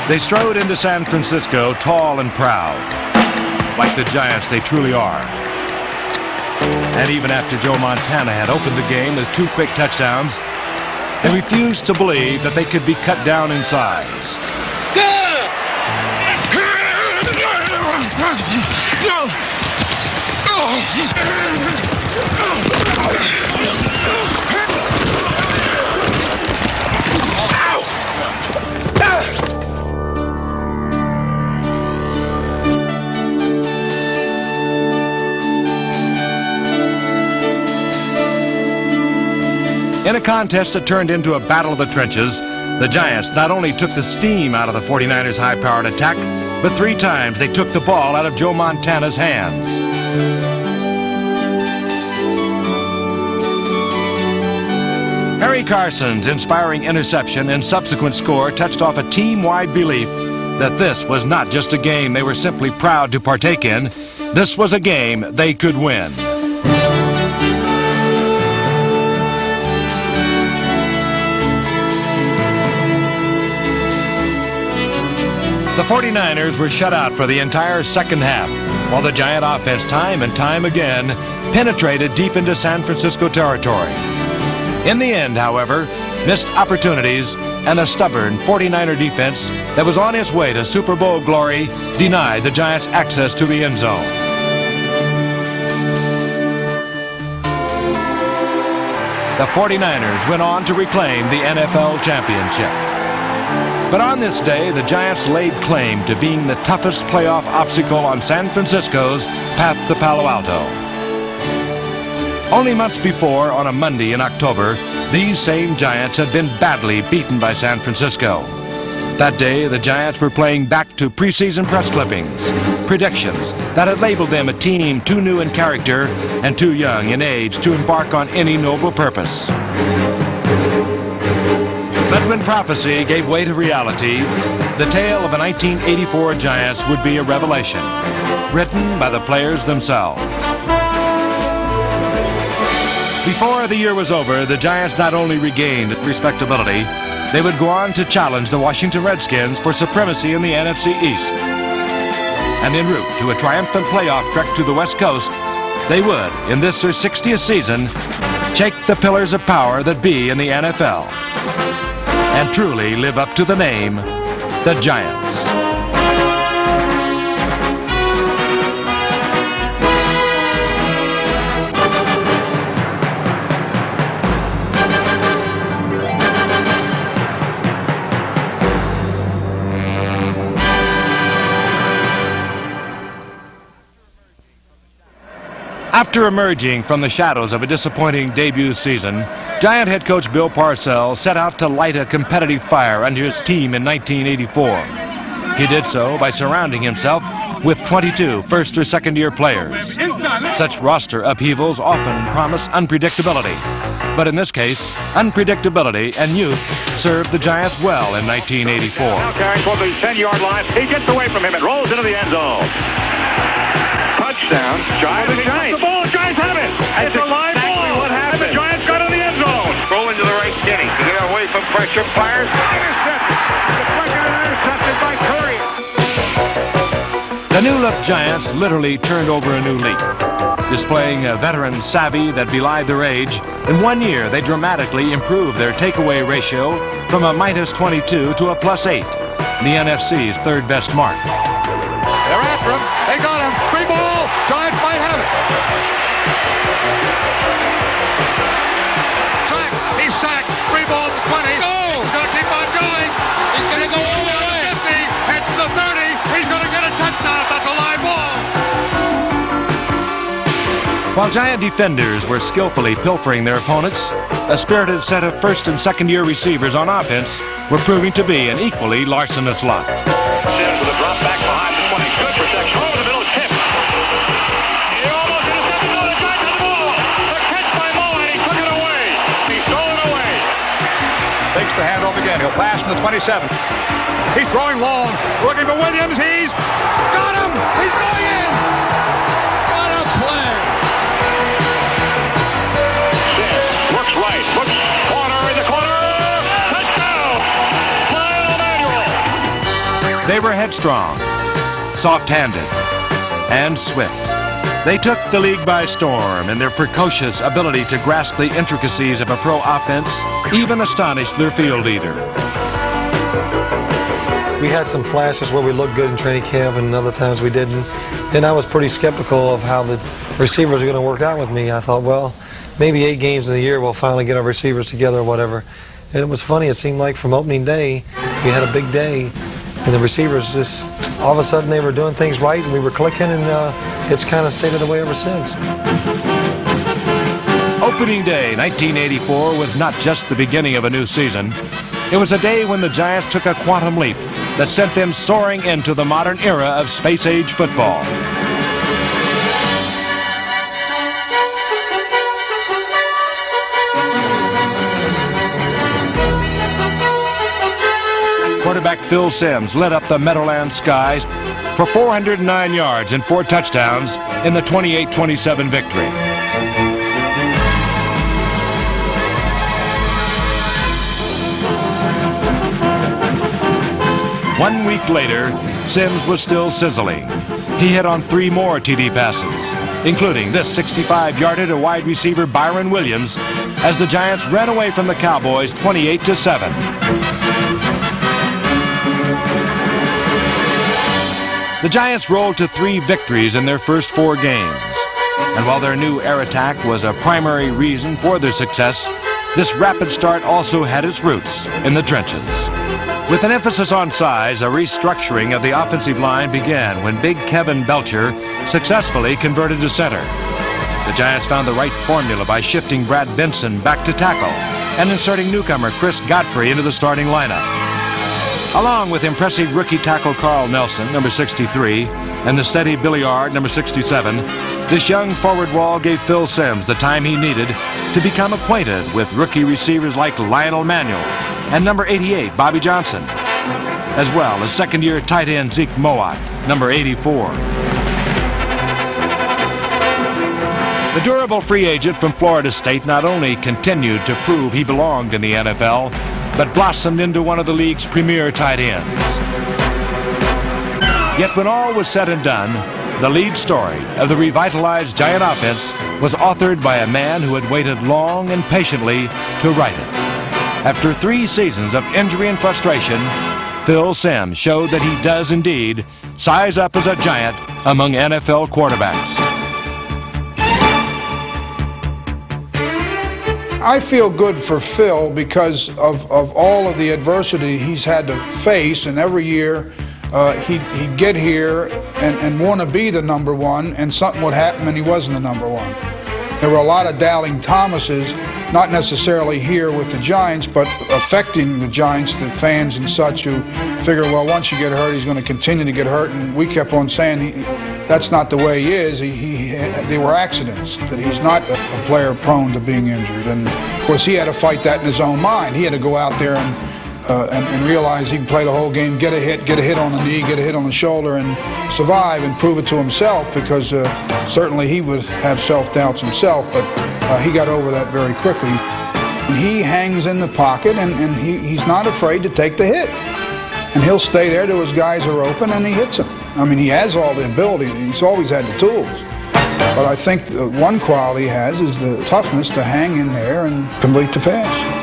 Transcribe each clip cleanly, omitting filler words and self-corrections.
They strode into San Francisco tall and proud, like the Giants they truly are. And even after Joe Montana had opened the game with 2 quick touchdowns, they refused to believe that they could be cut down in size. In a contest that turned into a battle of the trenches, the Giants not only took the steam out of the 49ers' high-powered attack, but 3 times they took the ball out of Joe Montana's hands. Harry Carson's inspiring interception and subsequent score touched off a team-wide belief that this was not just a game they were simply proud to partake in. This was a game they could win. The 49ers were shut out for the entire second half, while the Giant offense time and time again penetrated deep into San Francisco territory. In the end, however, missed opportunities and a stubborn 49er defense that was on its way to Super Bowl glory denied the Giants access to the end zone. The 49ers went on to reclaim the NFL championship. But on this day, the Giants laid claim to being the toughest playoff obstacle on San Francisco's path to Palo Alto. Only months before, on a Monday in October, these same Giants had been badly beaten by San Francisco. That day, the Giants were playing back to preseason press clippings, predictions that had labeled them a team too new in character and too young in age to embark on any noble purpose. But when prophecy gave way to reality, the tale of the 1984 Giants would be a revelation, written by the players themselves. Before the year was over, the Giants not only regained respectability, they would go on to challenge the Washington Redskins for supremacy in the NFC East. And en route to a triumphant playoff trek to the West Coast, they would, in this their 60th season, shake the pillars of power that be in the NFL and truly live up to the name, the Giants. After emerging from the shadows of a disappointing debut season, Giant head coach Bill Parcells set out to light a competitive fire under his team in 1984. He did so by surrounding himself with 22 first or second year players. Such roster upheavals often promise unpredictability, but in this case, unpredictability and youth served the Giants well in 1984. Now carrying for the 10-yard line. He gets away from him and rolls into the end zone. Touchdown. Giants. The Giants. The ball. The Giants have it. It's a live ball. What happened? And the Giants got in the end zone. Throw into the right skinny to get away from pressure. Fires. Intercepted. Deflected and intercepted by Curry. The new-look Giants literally turned over a new leaf. Displaying a veteran savvy that belied their age, in 1 year they dramatically improved their takeaway ratio from a -22 to a +8, the NFC's third best mark. They're after him. They got him. Free ball. Giants might have it. Sack. He's sacked. Free ball to 20. Go. He's going to keep on going. He's going to go all the way. 50. Head to the 30. He's going to get a touchdown if that's a live ball. While Giant defenders were skillfully pilfering their opponents, a spirited set of first and second year receivers on offense were proving to be an equally larcenous lot. Sims with a drop back behind the 20. Good protection. Over the middle. Tip. He almost intercepted. No, the Giants had the ball. The catch by Moe, and he took it away. He stole it away. Takes the handoff again. He'll pass from the 27. He's throwing long. Looking for Williams. He's got him. He's going in. What a play. Looks right, looks corner in the corner, touchdown, Kyle Emanuel. They were headstrong, soft-handed, and swift. They took the league by storm, and their precocious ability to grasp the intricacies of a pro offense even astonished their field leader. We had some flashes where we looked good in training camp and other times we didn't. And I was pretty skeptical of how the receivers are going to work out with me. I thought, well, maybe 8 games in the year we'll finally get our receivers together or whatever. And it was funny, it seemed like from opening day, we had a big day, and the receivers just, all of a sudden they were doing things right and we were clicking, and it's kind of stayed the way ever since. Opening day 1984 was not just the beginning of a new season. It was a day when the Giants took a quantum leap that sent them soaring into the modern era of space-age football. Quarterback Phil Simms lit up the Meadowlands skies for 409 yards and 4 touchdowns in the 28-27 victory. One week later, Simms was still sizzling. He hit on 3 more TD passes, including this 65-yarder to wide receiver Byron Williams, as the Giants ran away from the Cowboys 28-7. The Giants rolled to 3 victories in their first 4 games. And while their new air attack was a primary reason for their success, this rapid start also had its roots in the trenches. With an emphasis on size, a restructuring of the offensive line began when big Kevin Belcher successfully converted to center. The Giants found the right formula by shifting Brad Benson back to tackle and inserting newcomer Chris Godfrey into the starting lineup. Along with impressive rookie tackle Carl Nelson, number 63, and the steady Billiard, number 67, this young forward wall gave Phil Simms the time he needed to become acquainted with rookie receivers like Lionel Manuel and number 88, Bobby Johnson, as well as second-year tight end Zeke Mowat, number 84. The durable free agent from Florida State not only continued to prove he belonged in the NFL, but blossomed into one of the league's premier tight ends. Yet when all was said and done, the lead story of the revitalized Giant offense was authored by a man who had waited long and patiently to write it. After 3 seasons of injury and frustration, Phil Simms showed that he does indeed size up as a giant among NFL quarterbacks. I feel good for Phil because of all of the adversity he's had to face, and every year he'd get here and want to be the number one, and something would happen and he wasn't the number one. There were a lot of doubting Thomases, not necessarily here with the Giants, but affecting the Giants, the fans and such, who figure, well, once you get hurt, he's going to continue to get hurt. And we kept on saying that's not the way he is. They were accidents, that he's not a player prone to being injured. And, of course, he had to fight that in his own mind. He had to go out there and realize he can play the whole game, get a hit on the knee, get a hit on the shoulder, and survive and prove it to himself, because certainly he would have self-doubts himself, but he got over that very quickly. And he hangs in the pocket, and he's not afraid to take the hit. And he'll stay there till his guys are open, and he hits them. I mean, he has all the ability. He's always had the tools. But I think one quality he has is the toughness to hang in there and complete the pass.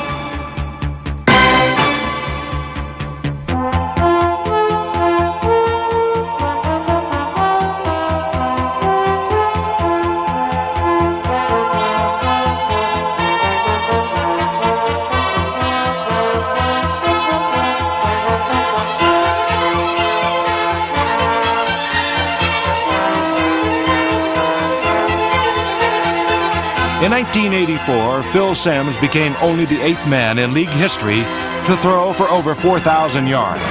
In 1984, Phil Simms became only the 8th man in league history to throw for over 4,000 yards.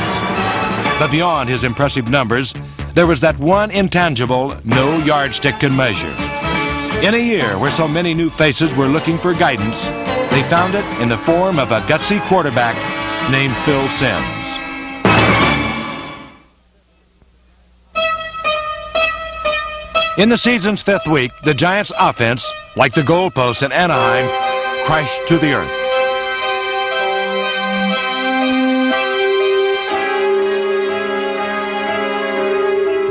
But beyond his impressive numbers, there was that one intangible no yardstick can measure. In a year where so many new faces were looking for guidance, they found it in the form of a gutsy quarterback named Phil Simms. In the season's 5th week, the Giants' offense, like the goalposts in Anaheim, crashed to the earth.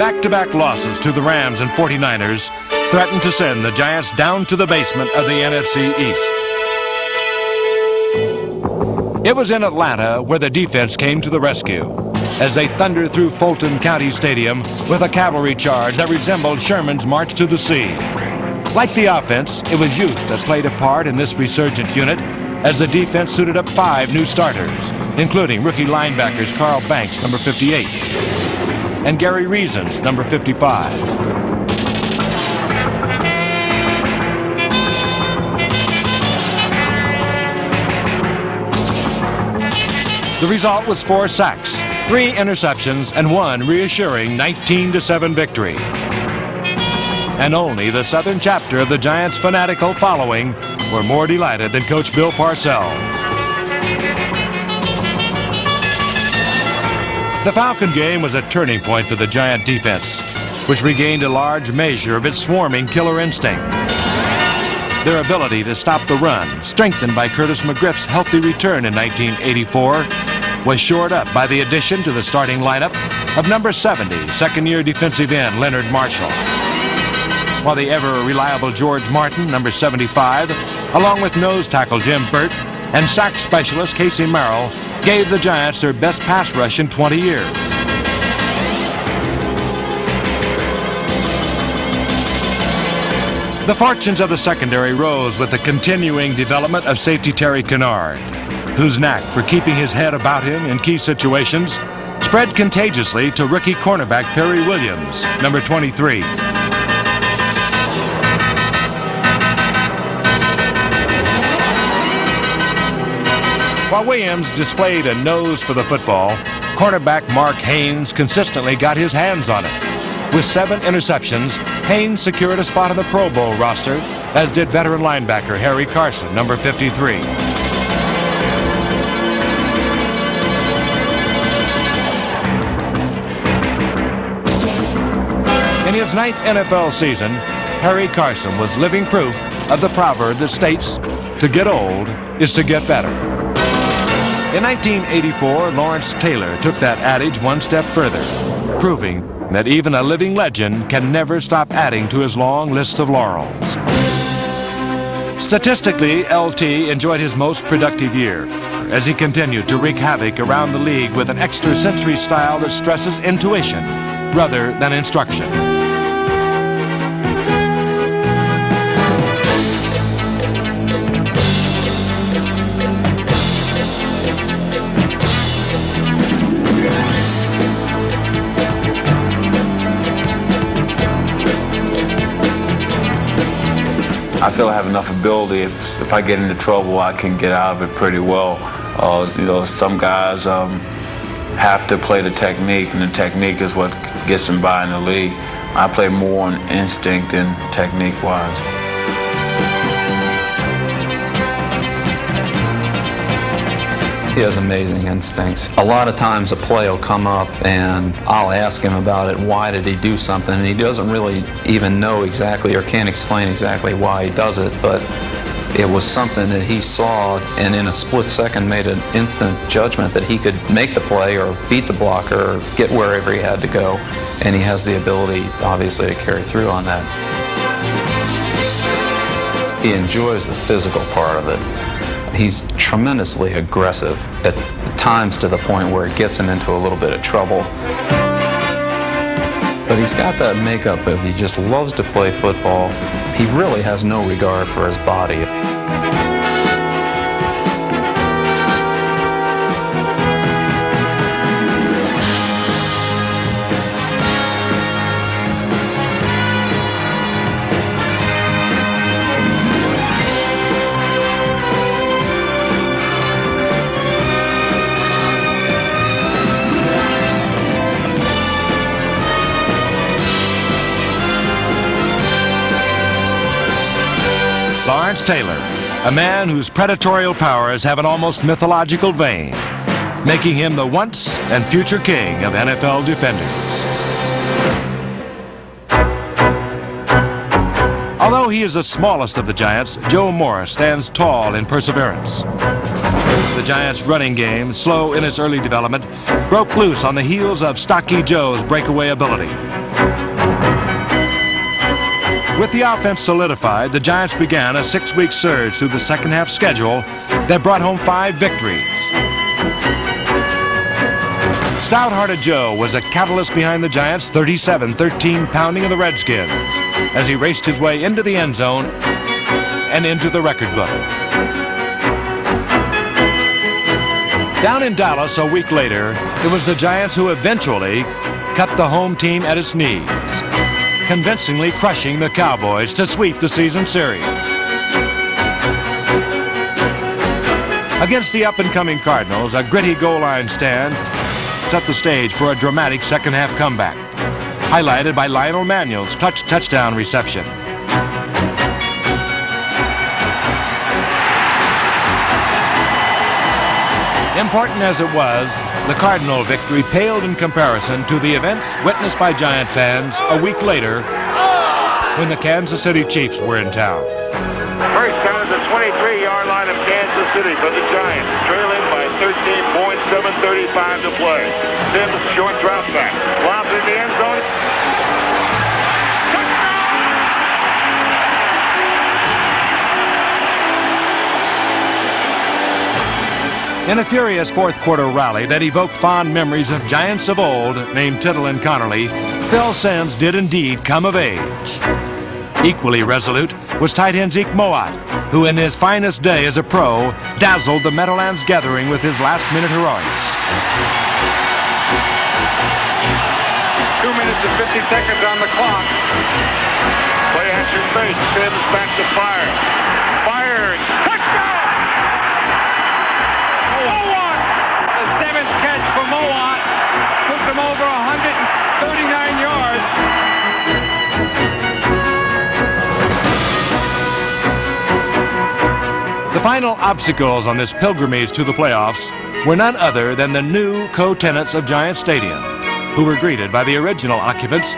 back-to-back losses to the Rams and 49ers threatened to send the Giants down to the basement of the NFC East. It was in Atlanta where the defense came to the rescue as they thundered through Fulton County Stadium with a cavalry charge that resembled Sherman's march to the sea. Like the offense, it was youth that played a part in this resurgent unit as the defense suited up 5 new starters, including rookie linebackers Carl Banks, number 58, and Gary Reasons, number 55. The result was 4 sacks, 3 interceptions, and 1 reassuring 19-7 victory. And only the southern chapter of the Giants' fanatical following were more delighted than Coach Bill Parcells. The Falcon game was a turning point for the Giant defense, which regained a large measure of its swarming killer instinct. Their ability to stop the run, strengthened by Curtis McGriff's healthy return in 1984, was shored up by the addition to the starting lineup of number 70, second-year defensive end Leonard Marshall. While the ever-reliable George Martin, number 75, along with nose tackle Jim Burt and sack specialist Casey Merrill, gave the Giants their best pass rush in 20 years. The fortunes of the secondary rose with the continuing development of safety Terry Kennard, whose knack for keeping his head about him in key situations spread contagiously to rookie cornerback Perry Williams, number 23. While Williams displayed a nose for the football, cornerback Mark Haynes consistently got his hands on it. With 7 interceptions, Haynes secured a spot on the Pro Bowl roster, as did veteran linebacker Harry Carson, number 53. In his 9th NFL season, Harry Carson was living proof of the proverb that states, "To get old is to get better." In 1984, Lawrence Taylor took that adage one step further, proving that even a living legend can never stop adding to his long list of laurels. Statistically, LT enjoyed his most productive year as he continued to wreak havoc around the league with an extra-sensory style that stresses intuition rather than instruction. I feel I have enough ability. If I get into trouble, I can get out of it pretty well. Some guys have to play the technique, and the technique is what gets them by in the league. I play more on instinct than technique-wise. He has amazing instincts. A lot of times a play will come up and I'll ask him about it. Why did he do something? And he doesn't really even know exactly or can't explain exactly why he does it, but it was something that he saw and in a split second made an instant judgment that he could make the play or beat the blocker or get wherever he had to go. And he has the ability, obviously, to carry through on that. He enjoys the physical part of it. He's tremendously aggressive at times to the point where it gets him into a little bit of trouble. But he's got that makeup of he just loves to play football. He really has no regard for his body. Lawrence Taylor, a man whose predatorial powers have an almost mythological vein, making him the once and future king of NFL defenders. Although he is the smallest of the Giants, Joe Morris stands tall in perseverance. The Giants' running game, slow in its early development, broke loose on the heels of Stocky Joe's breakaway ability. With the offense solidified, the Giants began a 6-week surge through the second half schedule that brought home 5 victories. Stout-hearted Joe was a catalyst behind the Giants' 37-13 pounding of the Redskins as he raced his way into the end zone and into the record book. Down in Dallas a week later, it was the Giants who eventually cut the home team at its knees, convincingly crushing the Cowboys to sweep the season series. Against the up-and-coming Cardinals, a gritty goal line stand set the stage for a dramatic second-half comeback, highlighted by Lionel Manuel's clutch touchdown reception. Important as it was, the Cardinal victory paled in comparison to the events witnessed by Giant fans a week later when the Kansas City Chiefs were in town. First down at the 23-yard line of Kansas City for the Giants, trailing by 13 points, 7:35 to play. Sims, short drop back, lobs in the end zone. In a furious fourth-quarter rally that evoked fond memories of Giants of old named Tittle and Connerly, Phil Simms did indeed come of age. Equally resolute was tight end Zeke Mowatt, who in his finest day as a pro dazzled the Meadowlands gathering with his last-minute heroics. 2 minutes and 50 seconds on the clock. Play action fake. Sims back to fire. Fires. Touchdown! Mowat! The 7th catch for Mowat. Puts him over 139 yards. The final obstacles on this pilgrimage to the playoffs were none other than the new co-tenants of Giant Stadium, who were greeted by the original occupants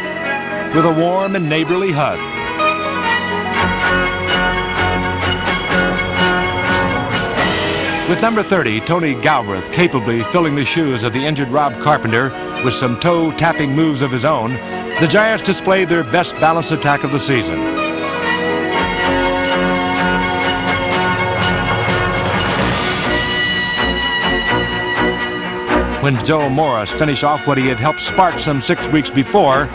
with a warm and neighborly hug. With number 30, Tony Galbraith, capably filling the shoes of the injured Rob Carpenter with some toe-tapping moves of his own, the Giants displayed their best balanced attack of the season. When Joe Morris finished off what he had helped spark some 6 weeks before,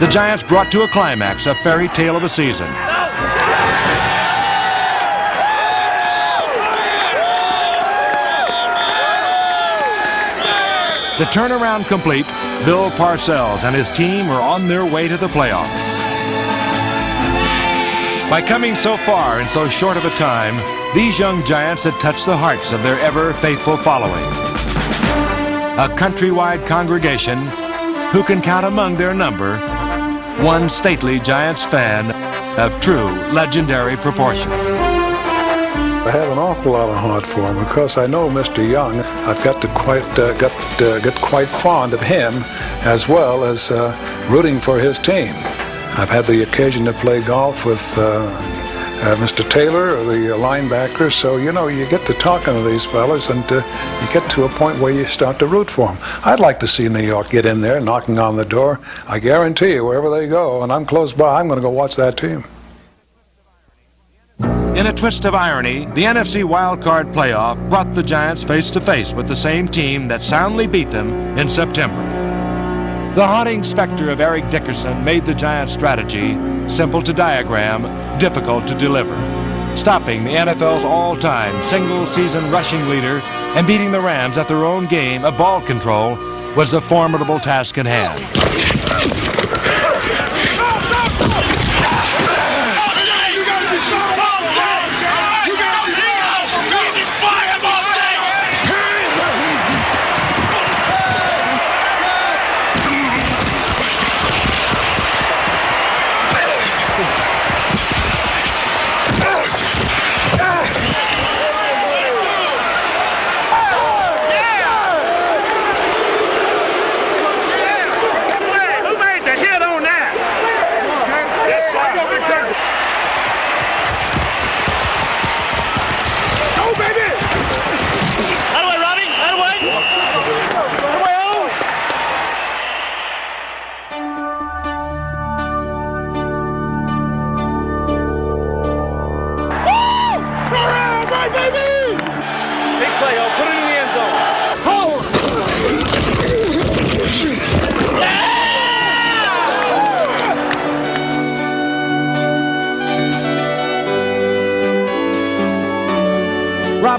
the Giants brought to a climax a fairy tale of a season. The turnaround complete, Bill Parcells and his team were on their way to the playoffs. By coming so far in so short of a time, these young Giants had touched the hearts of their ever-faithful following. A countrywide congregation who can count among their number one stately Giants fan of true legendary proportion. I have an awful lot of heart for him because I know Mr. Young. I've got to get quite fond of him as well as rooting for his team. I've had the occasion to play golf with Mr. Taylor, the linebacker, so you know you get to talking to these fellas and you get to a point where you start to root for them. I'd like to see New York get in there knocking on the door. I guarantee you wherever they go, and I'm close by, I'm going to go watch that team. In a twist of irony, the NFC wildcard playoff brought the Giants face-to-face with the same team that soundly beat them in September. The haunting specter of Eric Dickerson made the Giants' strategy, simple to diagram, difficult to deliver. Stopping the NFL's all-time single-season rushing leader and beating the Rams at their own game of ball control was the formidable task at hand.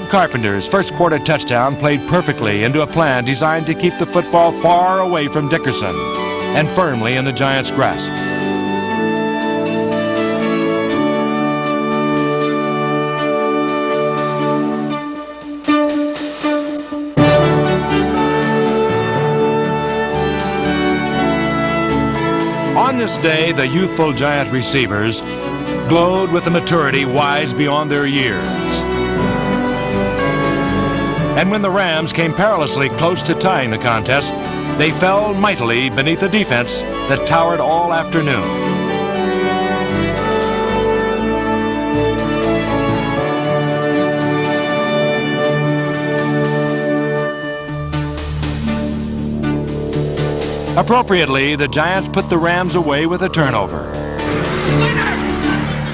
Bob Carpenter's first quarter touchdown played perfectly into a plan designed to keep the football far away from Dickerson and firmly in the Giants' grasp. On this day, the youthful Giant receivers glowed with a maturity wise beyond their years. And when the Rams came perilously close to tying the contest, they fell mightily beneath a defense that towered all afternoon. Appropriately, the Giants put the Rams away with a turnover.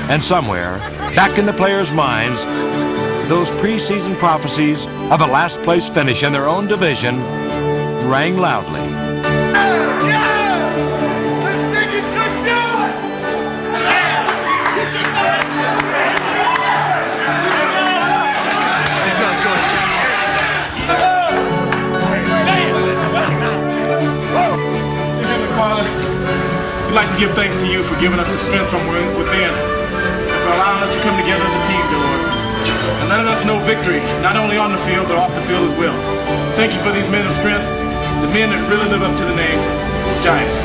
And somewhere, back in the players' minds, those preseason prophecies of a last-place finish in their own division rang loudly. We'd like to give thanks to you for giving us the strength from within, and for allowing us to come together as a team, dear Lord, and letting us know victory, not only on the field, but off the field as well. Thank you for these men of strength, the men that really live up to the name, Giants.